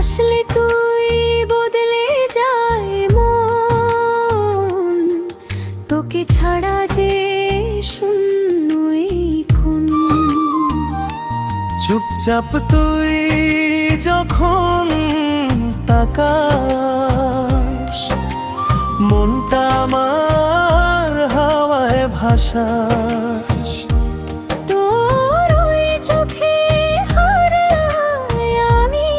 আসলে তুই বদলে যায় মন, তোকে ছাড়া যে শূন্য এইক্ষণ। চুপচাপ তুই যখন তাকাস, মনটা আমার হাওয়ায় ভাসাস। তোর ওই চোখে হারাই আমি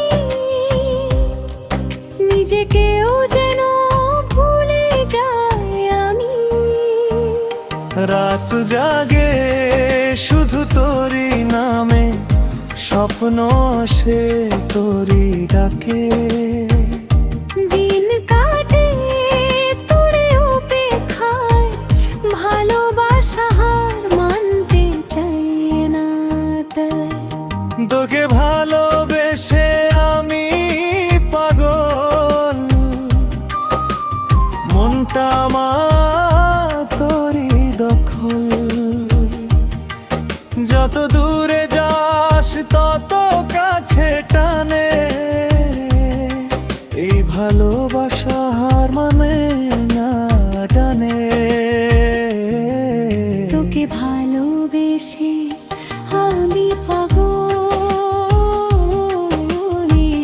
নিজেকেও, যেন ভুলে যাই আমি। রাত জাগে শুধু তোরই নামে, স্বপ্ন সে তোরই ডাকে। দিন কাটে তোরে উপেক্ষায়, ভালোবাসা হার মানতে চাই না তাই। তোকে ভালোবেসে আমি পাগল, মনটা আমার তোরই দখল। যত দূরে যাস তত কাছে টানে, এই ভালোবাসা হার মানে না টানে। তোকে ভালোবেসে আমি পাগল,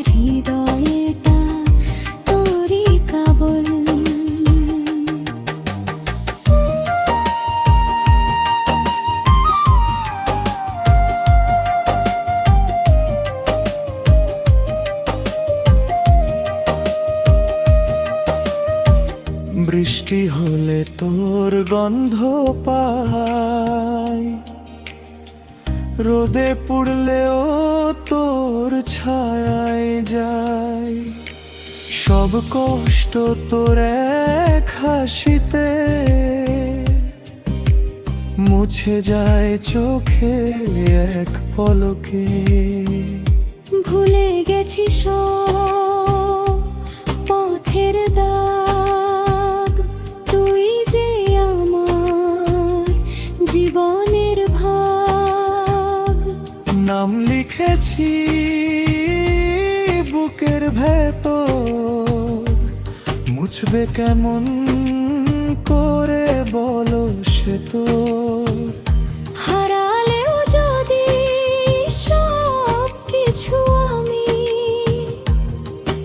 হৃদয়টা তোরই কেবল। বৃষ্টি হলে তোর গন্ধ পাই, রোদে পুড়লেও তোর ছায়ায় যায়। সব কষ্ট তোর এক হাসিতে মুছে যায় চোখে এক পলকে। ভুলে গেছি সব পথের দাগ, তুই যে আমার জীবনের ভাগ। নাম লিখেছি বুকের ভেতর, মুছবে কেমন করে বলো সে তো। হারালেও যদি সব কিছু আমি,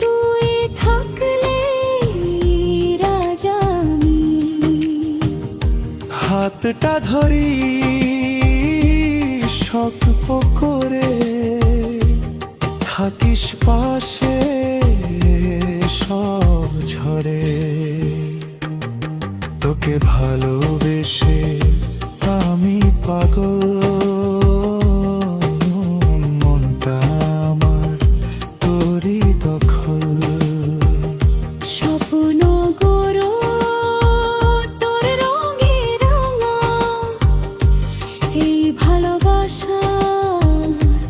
তুই থাকলে রাজা আমি। হাতটা ধরি শখ করে, থাকিস পাশে সব ঝরে। তোকে ভালোবেসে আমি পাগল, মনটা আমার তোরই দখল। স্বপ্ন গড়ো তোর রঙে রাঙা, এই ভালোবাসা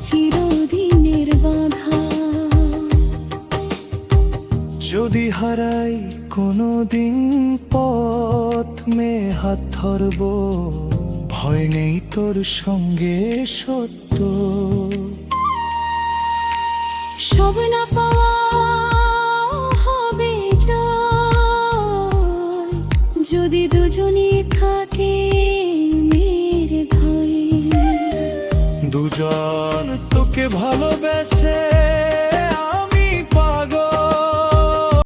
চিরদিনের বাঁধা। যদি হারাই কোনোদিন পথ মে হাত ধরব, ভয় নেই তোর সঙ্গে সত্য। সব না পাওয়া হবে জয়, যদি দুজনে থাকে মেরে ভয়ে। দুজন তোকে ভালোবেসে